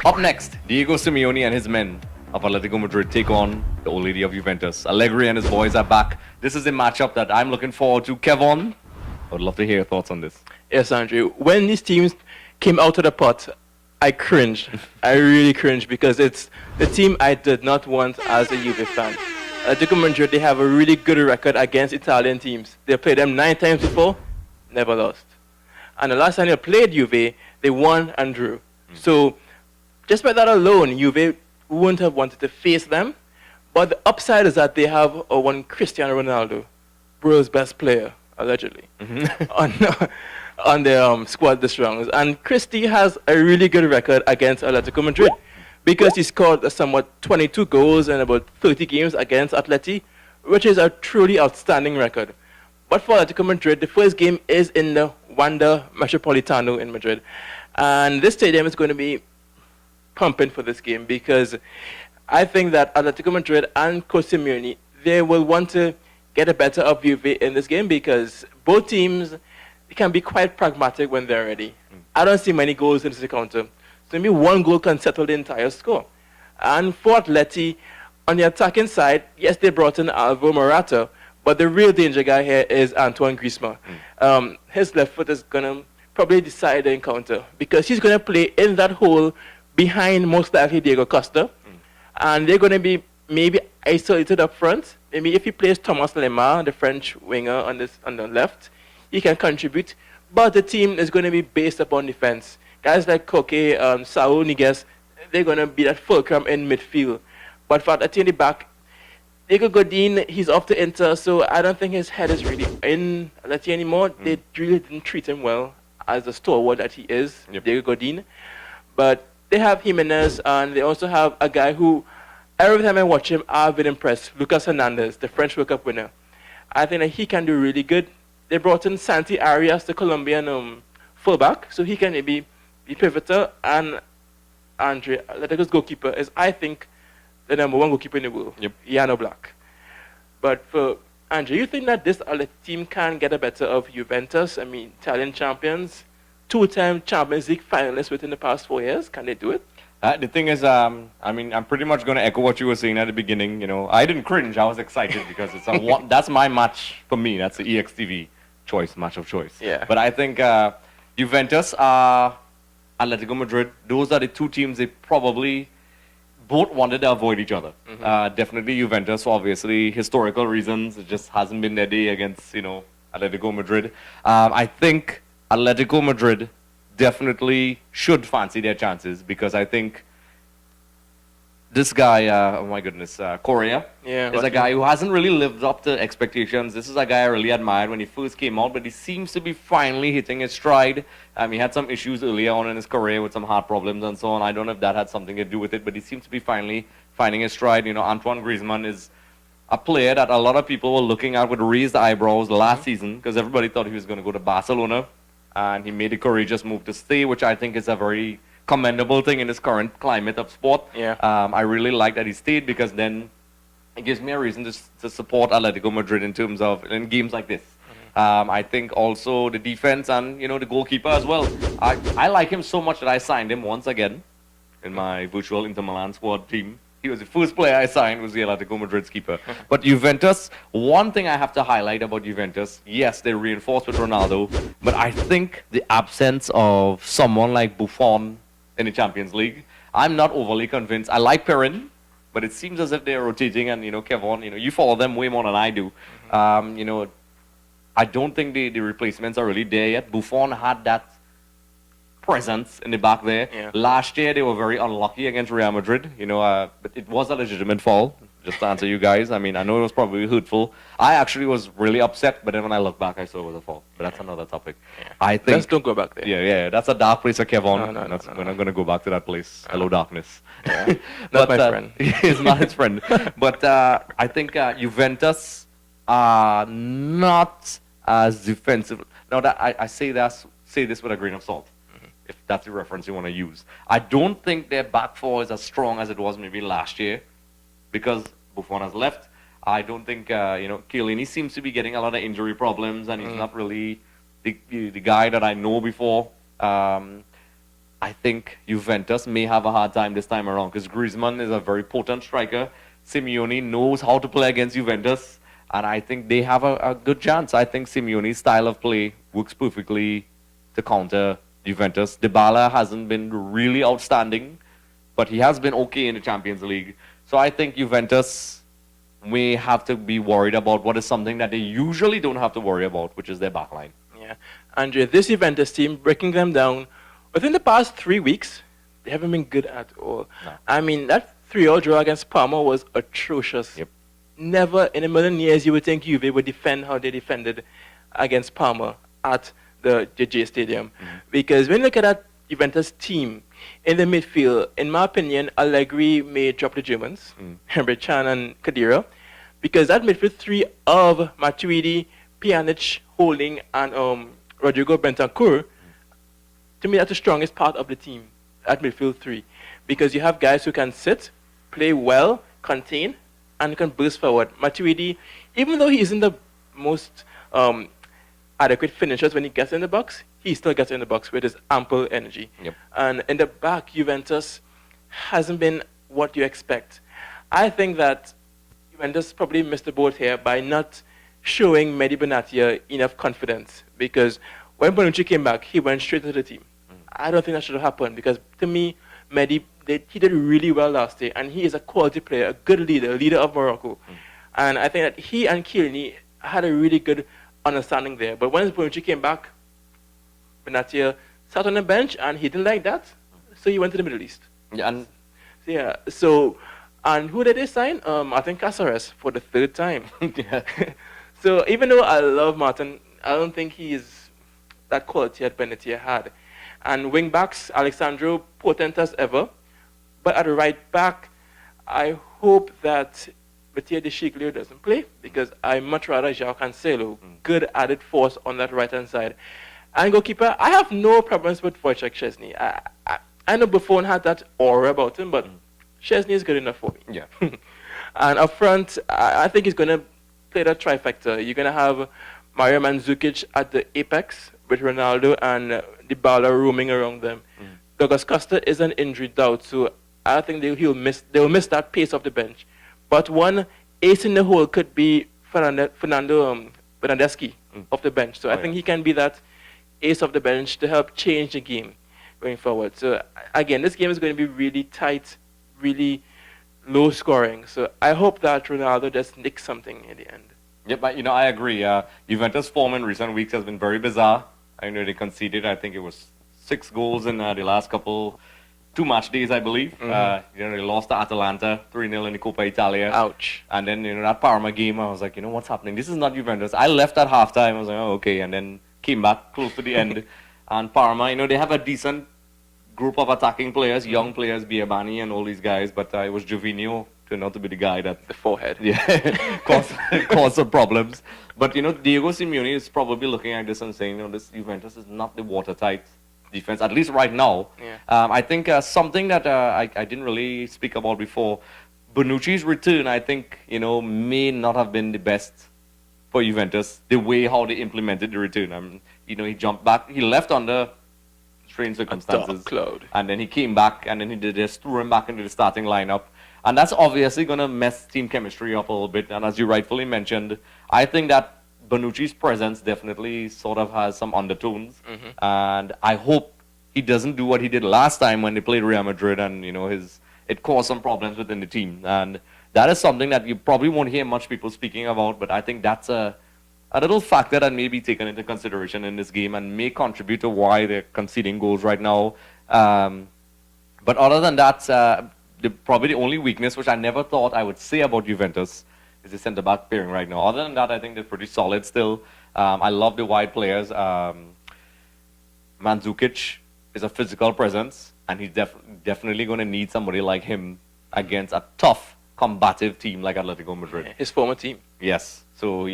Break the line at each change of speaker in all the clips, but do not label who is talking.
Up next, Diego Simeone and his men of Atletico Madrid take on the old lady of Juventus. Allegri and his boys are back. This is a matchup that I'm looking forward to. Kevon, I would love to hear your thoughts on this.
Yes, Andrew. When these teams came out of the pot, I cringed. I really cringed because it's the team I did not want as a Juve fan. Atletico Madrid, they have a really good record against Italian teams. They played them 9 times before, never lost. And the last time they played Juve, they won and drew. So just by that alone, Juve wouldn't have wanted to face them. But the upside is that they have one Cristiano Ronaldo, world's best player, allegedly, on their squad this round. And Cristi has a really good record against Atletico Madrid because he scored somewhat 22 goals in about 30 games against Atleti, which is a truly outstanding record. But for Atletico Madrid, the first game is in the Wanda Metropolitano in Madrid. And this stadium is going to be pumping for this game because I think that Atletico Madrid and Coach Simeone, they will want to get a better of Juve in this game because both teams can be quite pragmatic when they're ready. I don't see many goals in this encounter. So maybe one goal can settle the entire score. And for Atleti, on the attacking side, yes, they brought in Alvaro Morata, but the real danger guy here is Antoine Griezmann. His left foot is going to probably decide the encounter because he's going to play in that hole behind most likely Diego Costa. And they're going to be maybe isolated up front. Maybe if he plays Thomas Lemar, the French winger on the left, he can contribute. But the team is going to be based upon defense. Guys like Koke, Saul Niguez, they're going to be that fulcrum in midfield. But for Atleti in the back, Diego Godin, he's off to Inter, so I don't think his head is really in Atleti anymore. They really didn't treat him well as the stalwart that he is, Diego Godin. But they have Jimenez, and they also have a guy who, every time I watch him, I've been impressed. Lucas Hernandez, the French World Cup winner. I think that he can do really good. They brought in Santi Arias, the Colombian fullback, so he can maybe be pivotal. And Andre, Atletico's goalkeeper, is, I think, the #1 goalkeeper in the world, Yano Black. But for Andre, you think that this team can get a better of Juventus? I mean, Italian champions, 2-time Champions League finalists within the past 4 years. Can they do it?
The thing is, I mean, I'm pretty much going to echo what you were saying at the beginning. You know, I didn't cringe. I was excited because it's that's my match for me. That's the EXTV match of choice.
Yeah.
But I think Juventus, Atletico Madrid, those are the two teams they probably both wanted to avoid each other. Definitely Juventus, for obviously historical reasons. It just hasn't been their day against, Atletico Madrid. I think Atletico Madrid definitely should fancy their chances because I think this guy, oh my goodness, Correa, is a guy who hasn't really lived up to expectations. This is a guy I really admired when he first came out, but he seems to be finally hitting his stride. He had some issues earlier on in his career with some heart problems and so on. I don't know if that had something to do with it, but he seems to be finally finding his stride. Antoine Griezmann is a player that a lot of people were looking at with raised eyebrows last season because everybody thought he was going to go to Barcelona. And he made a courageous move to stay, which I think is a very commendable thing in this current climate of sport. I really like that he stayed because then it gives me a reason to support Atletico Madrid in games like this. I think also the defense and the goalkeeper as well. I like him so much that I signed him once again in my virtual Inter Milan squad team. He was the first player I signed, was the Atletico Madrid's keeper. But Juventus, one thing I have to highlight about Juventus, yes, they reinforced with Ronaldo, but I think the absence of someone like Buffon in the Champions League, I'm not overly convinced. I like Perrin, but it seems as if they're rotating, and Kevon, you follow them way more than I do. I don't think the replacements are really there yet. Buffon had that presence in the back there. Last year they were very unlucky against Real Madrid, but it was a legitimate foul, just to answer you guys. I mean, I know it was probably hurtful. I actually was really upset, but then when I look back, I saw it was a foul. But that's another topic. I think.
Let's don't go back there.
Yeah, that's a dark place for Kevon.
No,
We're not going to go back to that place. Hello, darkness.
Not my friend.
He's not his friend. But I think Juventus are not as defensive. Now, that I say this with a grain of salt, if that's the reference you want to use. I don't think their back four is as strong as it was maybe last year because Buffon has left. I don't think, Chiellini seems to be getting a lot of injury problems and he's not really the guy that I know before. I think Juventus may have a hard time this time around because Griezmann is a very potent striker. Simeone knows how to play against Juventus, and I think they have a good chance. I think Simeone's style of play works perfectly to counter Juventus. Dybala hasn't been really outstanding, but he has been okay in the Champions League. So I think Juventus may have to be worried about what is something that they usually don't have to worry about, which is their backline.
Yeah. Andre, this Juventus team, breaking them down, within the past 3 weeks, they haven't been good at all.
No.
I mean, that 3-0 draw against Parma was atrocious.
Yep.
Never in a million years you would think Juve would defend how they defended against Parma at the JJ Stadium. Because when you look at that Juventus team in the midfield, in my opinion, Allegri may drop the Germans, Emre Can and Khedira, because that midfield three of Matuidi, Pjanic, Holding, and Rodrigo Bentancur, to me that's the strongest part of the team, that midfield three. Because you have guys who can sit, play well, contain, and can burst forward. Matuidi, even though he isn't the most adequate finishers when he gets in the box, he still gets in the box with his ample energy.
Yep.
And in the back, Juventus hasn't been what you expect. I think that Juventus probably missed the boat here by not showing Mehdi Benatia enough confidence, because when Bonucci came back, he went straight to the team. I don't think that should have happened, because to me, Mehdi, he did really well last year, and he is a quality player, a good leader of Morocco. And I think that he and Kielny had a really good understanding there. But when Bonucci came back, Benatia sat on the bench, and he didn't like that, so he went to the Middle East.
Yeah, and
And who did they sign? I think Caceres for the third time.
yeah.
So even though I love Martin, I don't think he is that quality that Benatia had. And wing backs, Alexandro, potent as ever. But at the right back, I hope that Mattia De Sciglio doesn't play, because I much rather João Cancelo, good added force on that right-hand side. And goalkeeper, I have no problems with Wojciech Szczesny. I know Buffon had that aura about him, but Szczesny is good enough for me.
Yeah.
And up front, I think he's going to play that trifecta. You're going to have Mario Mandžukić at the apex with Ronaldo and Dybala roaming around them. Douglas Costa is an injury doubt, so I think they will miss that pace of the bench. But one ace in the hole could be Fernando Bernardeschi off the bench. So I think he can be that ace of the bench to help change the game going forward. So again, this game is going to be really tight, really low scoring. So I hope that Ronaldo just nicks something in the end.
Yeah, but I agree. Juventus' form in recent weeks has been very bizarre. I know they conceded, I think it was 6 goals in the last 2 match days, I believe. They lost to Atalanta 3-0 in the Coppa Italia.
Ouch.
And then that Parma game, I was like, what's happening? This is not Juventus. I left at halftime. I was like, oh, okay, and then came back close to the end. And Parma, they have a decent group of attacking players, young players, Biabani and all these guys, but it was Jovinho turned out to be the guy that
the forehead
caused some problems. But Diego Simeone is probably looking at this and saying, this Juventus is not the watertight defense, at least right now.
Yeah.
I think something that I didn't really speak about before, Bonucci's return, I think may not have been the best for Juventus, the way how they implemented the return. He jumped back, he left under strange circumstances, and then he came back, and then they just threw him back into the starting lineup. And that's obviously going to mess team chemistry up a little bit. And as you rightfully mentioned, I think that Bonucci's presence definitely sort of has some undertones. And I hope he doesn't do what he did last time when they played Real Madrid, and it caused some problems within the team. And that is something that you probably won't hear much people speaking about, but I think that's a little factor that may be taken into consideration in this game and may contribute to why they're conceding goals right now. But other than that, probably the only weakness, which I never thought I would say about Juventus, is the centre-back pairing right now. Other than that, I think they're pretty solid still. I love the wide players. Mandžukić is a physical presence, and he's definitely going to need somebody like him against a tough, combative team like Atletico Madrid.
His former team.
Yes. So,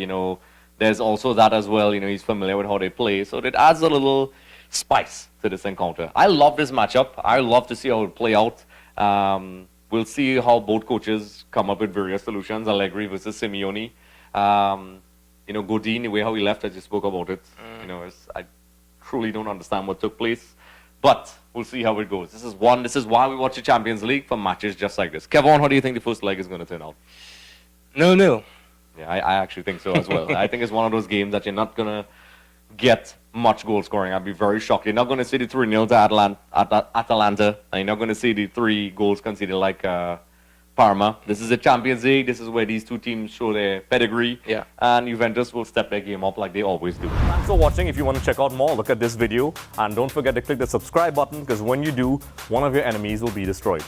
there's also that as well. He's familiar with how they play. So it adds a little spice to this encounter. I love this matchup. I love to see how it play out. We'll see how both coaches come up with various solutions, Allegri versus Simeone. Godin, the way how he left, I just spoke about it. I truly don't understand what took place. But we'll see how it goes. This is why we watch the Champions League, for matches just like this. Kevon, how do you think the first leg is going to turn out?
0-0.
Yeah, I actually think so as well. I think it's one of those games that you're not going to get much goal scoring. I'd be very shocked. You're not going to see the 3-0 to Atalanta, and you're not going to see the 3 goals conceded like Parma. This is a Champions League. This is where these two teams show their pedigree.
Yeah.
And Juventus will step their game up like they always do.
Thanks for watching. If you want to check out more, look at this video. And don't forget to click the subscribe button, because when you do, one of your enemies will be destroyed.